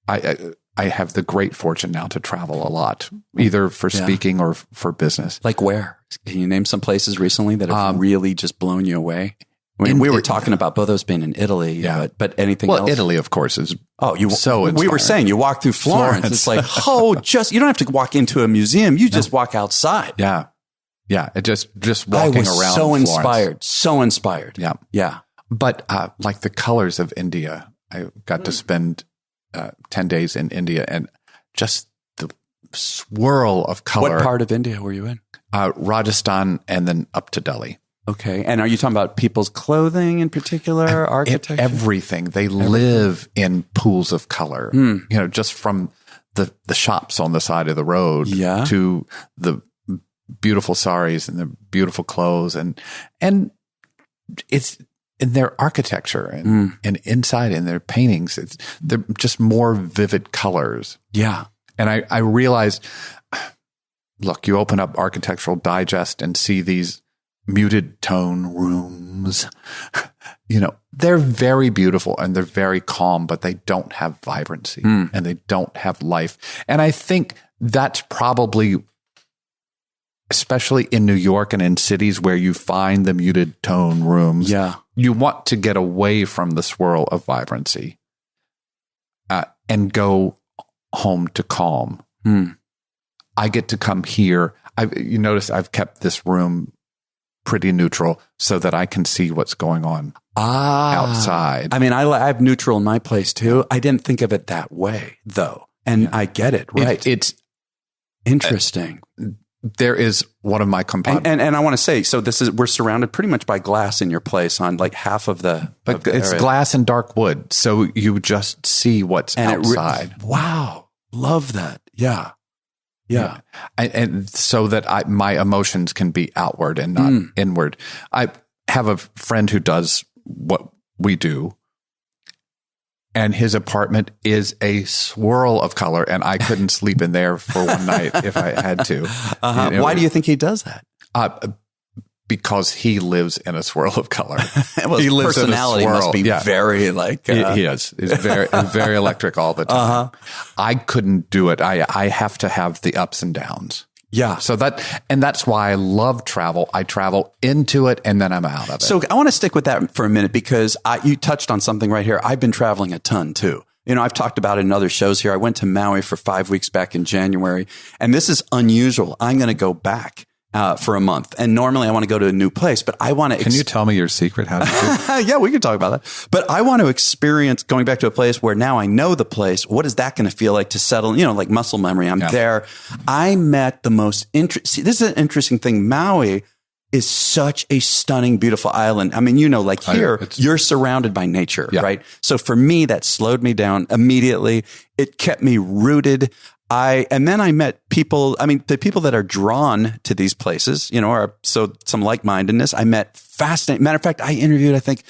I have the great fortune now to travel a lot, either for speaking or for business. Like where? Can you name some places recently that have really just blown you away? I mean, we were talking about both of us being in Italy, but anything else? Well, Italy, of course, is so inspiring. We were saying you walk through Florence. It's like, you don't have to walk into a museum. You just walk outside. Yeah. Yeah. It just walking around. So inspired. So inspired. Yeah. Yeah. But like the colors of India, I got to spend 10 days in India, and just the swirl of color. What part of India were you in? Rajasthan, and then up to Delhi. Okay. And are you talking about people's clothing in particular, architecture? Everything. They live in pools of color, just from the shops on the side of the road to the beautiful saris and the beautiful clothes. And it's in their architecture and inside in their paintings. They're just more vivid colors. Yeah. And I realized, look, you open up Architectural Digest and see these muted tone rooms. They're very beautiful and they're very calm, but they don't have vibrancy and they don't have life. And I think that's probably, especially in New York and in cities where you find the muted tone rooms, you want to get away from the swirl of vibrancy and go home to calm. I get to come here. You notice I've kept this room pretty neutral so that I can see what's going on outside. I mean, I have neutral in my place too. I didn't think of it that way though. And I get it. Right. It's interesting. There is one of my components. And I want to say, so we're surrounded pretty much by glass in your place on like half of the. But it's area. Glass and dark wood. So you just see what's outside. Wow. Love that. Yeah. Yeah. And so that my emotions can be outward and not inward. I have a friend who does what we do. And his apartment is a swirl of color, and I couldn't sleep in there for one night if I had to. Why do you think he does that? Because he lives in a swirl of color. Well, his personality must be very like... He is. He's very electric all the time. I couldn't do it. I have to have the ups and downs. Yeah. So that's why I love travel. I travel into it and then I'm out of it. So I want to stick with that for a minute because you touched on something right here. I've been traveling a ton too. You know, I've talked about it in other shows here. I went to Maui for 5 weeks back in January, and this is unusual. I'm going to go back for a month. And normally I want to go to a new place, but I want to... Can you tell me your secret? How did you... Yeah, we can talk about that. But I want to experience going back to a place where now I know the place. What is that going to feel like to settle? You know, like muscle memory. I'm there. I met the most interesting... This is an interesting thing. Maui is such a stunning, beautiful island. I mean, you know, like here, you're surrounded by nature, right? So for me, that slowed me down immediately. It kept me rooted. And then I met people, I mean, the people that are drawn to these places, you know, are so some like-mindedness. I met fascinating. Matter of fact, I interviewed, I think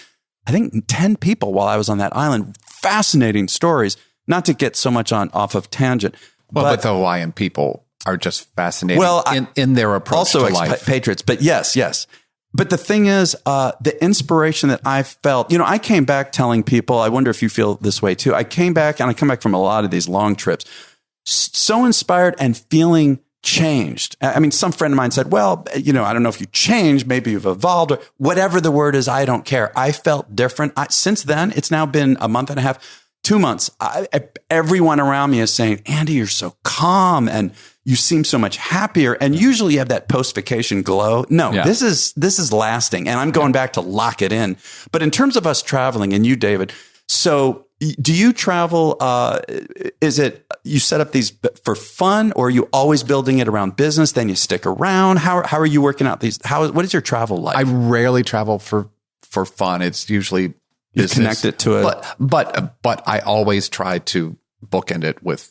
10 people while I was on that island. Fascinating stories, not to get so much off of tangent. But the Hawaiian people are just fascinating in their approach also to life. Expatriates, but yes. But the thing is, the inspiration that I felt, you know, I came back telling people, I wonder if you feel this way too. I come back from a lot of these long trips, so inspired and feeling changed. I mean, some friend of mine said, well, you know, I don't know if you changed, maybe you've evolved or whatever the word is. I don't care. I felt different. Since then, it's now been a month and a half, 2 months. Everyone around me is saying, Andy, you're so calm and you seem so much happier. And usually you have that post-vacation glow. No, this is lasting. And I'm going back to lock it in. But in terms of us traveling and you, David, so do you travel? Is it you set up these for fun, or are you always building it around business? Then you stick around. How are you working out these? What is your travel like? I rarely travel for fun. It's usually business. You connect it to it, but I always try to bookend it with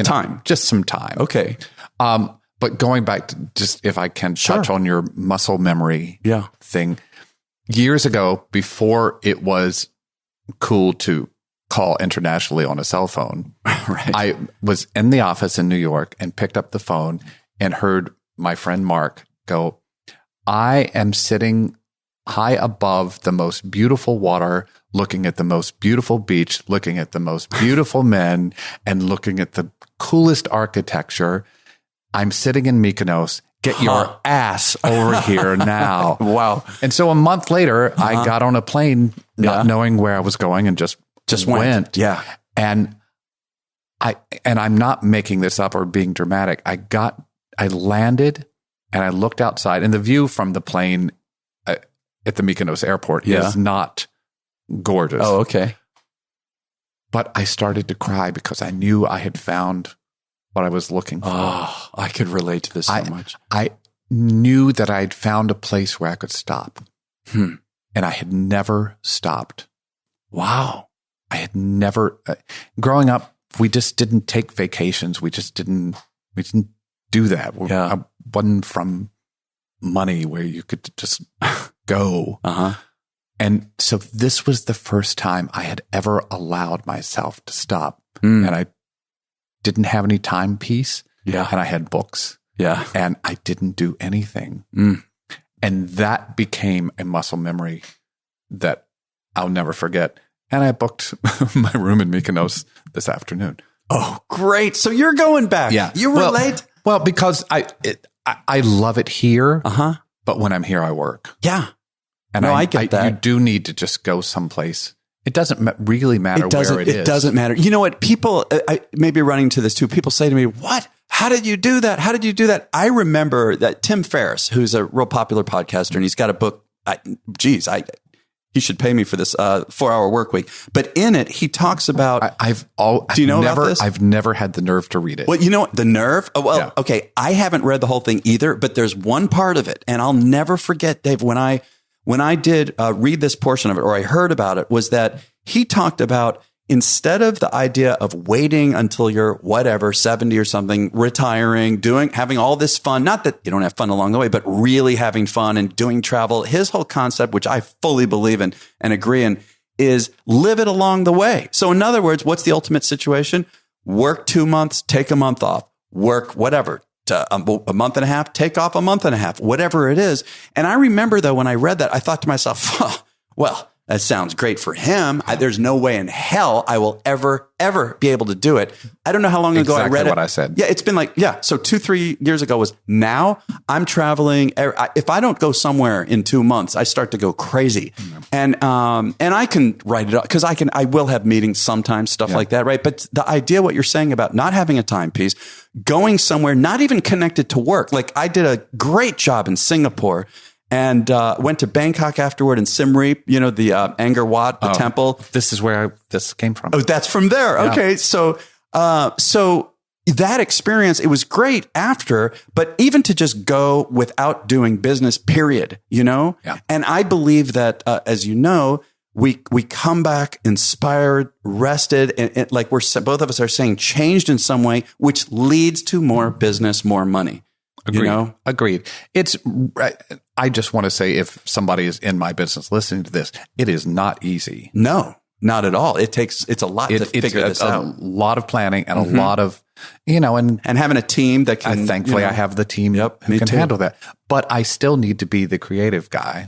time, just some time. Okay. But going back to just if I can touch on your muscle memory thing, years ago, before it was cool to call internationally on a cell phone. Right. I was in the office in New York and picked up the phone and heard my friend Mark go, I am sitting high above the most beautiful water, looking at the most beautiful beach, looking at the most beautiful men, and looking at the coolest architecture. I'm sitting in Mykonos. Get your ass over here now. Wow. And so a month later, I got on a plane, not knowing where I was going, and just went. Yeah. And I'm not making this up or being dramatic. I landed and I looked outside, and the view from the plane at the Mykonos airport is not gorgeous. Oh, okay. But I started to cry because I knew I had found what I was looking for. Oh, I could relate to this so much. I knew that I'd found a place where I could stop. And I had never stopped. Wow. I had never, growing up, we just didn't take vacations. We didn't do that. I wasn't from money where you could just go. And so this was the first time I had ever allowed myself to stop. And I didn't have any timepiece. Yeah. And I had books. Yeah. And I didn't do anything. And that became a muscle memory that I'll never forget. And I booked my room in Mykonos this afternoon. Oh, great. So you're going back. Yeah. You relate? Well, because I love it here. But when I'm here, I work. Yeah. And I get that. You do need to just go someplace. It doesn't really matter where it is. It doesn't matter. You know what? People, I may be running to this too. People say to me, what? How did you do that? How did you do that? I remember that Tim Ferriss, who's a real popular podcaster, and he's got a book. He should pay me for this 4-hour work week. But in it, he talks about. Do you know about this? I've never had the nerve to read it. Well, you know what? The nerve? Okay. I haven't read the whole thing either, but there's one part of it, and I'll never forget, Dave, when I did read this portion of it, or I heard about it, was that he talked about, instead of the idea of waiting until you're 70 or something, retiring, having all this fun, not that you don't have fun along the way, but really having fun and doing travel. His whole concept, which I fully believe in and agree in, is live it along the way. So in other words, what's the ultimate situation? Work 2 months, take a month off, work whatever, a month and a half, take off a month and a half, whatever it is. And I remember though, when I read that, I thought to myself, well, that sounds great for him. There's no way in hell I will ever be able to do it. I don't know how long ago I read it. What I said. Yeah, it's been like, so 2-3 years ago was now I'm traveling. If I don't go somewhere in 2 months, I start to go crazy. And I can write it up because I will have meetings sometimes, stuff like that, right? But the idea, what you're saying about not having a timepiece, going somewhere, not even connected to work. Like I did a great job in Singapore. And went to Bangkok afterward in Siem Reap, the Angkor Wat, the temple. This is where this came from. Oh, that's from there. Yeah. Okay, so that experience, it was great after, but even to just go without doing business, period. Yeah. And I believe that, as you know, we come back inspired, rested, and like both of us are saying, changed in some way, which leads to more business, more money. Agreed. Agreed. I just want to say, if somebody is in my business listening to this, it is not easy. No, not at all. It's a lot to figure this out. A lot of planning and a lot of, and having a team that can. Thankfully, I have the team who can handle that. But I still need to be the creative guy.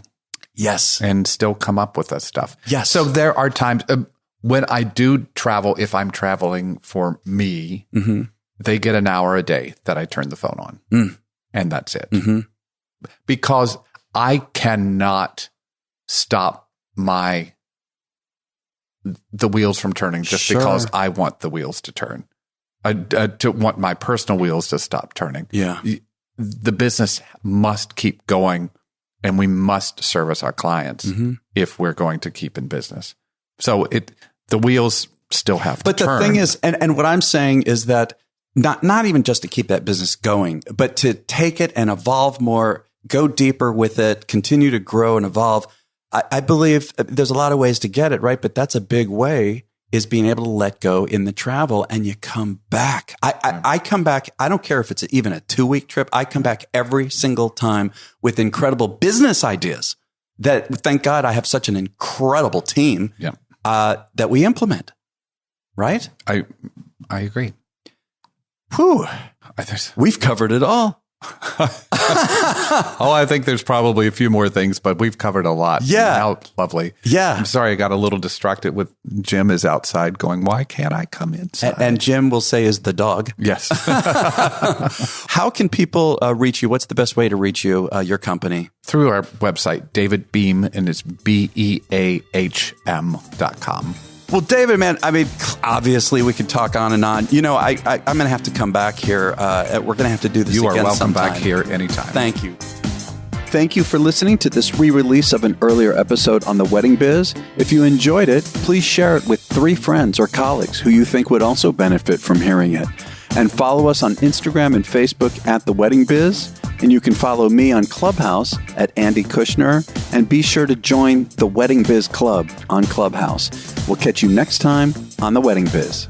Yes. And still come up with that stuff. Yes. So there are times when I do travel, if I'm traveling for me, they get an hour a day that I turn the phone on. And that's it. Because I cannot stop the wheels from turning just because I want the wheels to turn. To want my personal wheels to stop turning. Yeah. The business must keep going, and we must service our clients if we're going to keep in business. So the wheels still have to turn. But the thing is, and what I'm saying is that not even just to keep that business going, but to take it and evolve more, go deeper with it, continue to grow and evolve. I believe there's a lot of ways to get it, right? But that's a big way, is being able to let go in the travel, and you come back. I come back. I don't care if it's even a 2-week trip. I come back every single time with incredible business ideas that, thank God, I have such an incredible team that we implement. Right? I agree. Whew. We've covered it all. I think there's probably a few more things, but we've covered a lot. Yeah. Lovely. Yeah. I'm sorry I got a little distracted with Jim is outside going, why can't I come inside? And Jim will say is the dog. Yes. How can people reach you? What's the best way to reach you, your company? Through our website, David Beahm, and it's BEAHM.com. Well, David, man, I mean, obviously we could talk on and on. I'm going to have to come back here. We're going to have to do this again sometime. You are welcome back here anytime. Thank you. Thank you for listening to this re-release of an earlier episode on the wedding biz. If you enjoyed it, please share it with 3 friends or colleagues who you think would also benefit from hearing it. And follow us on Instagram and Facebook at The Wedding Biz. And you can follow me on Clubhouse at Andy Kushner. And be sure to join the Wedding Biz Club on Clubhouse. We'll catch you next time on The Wedding Biz.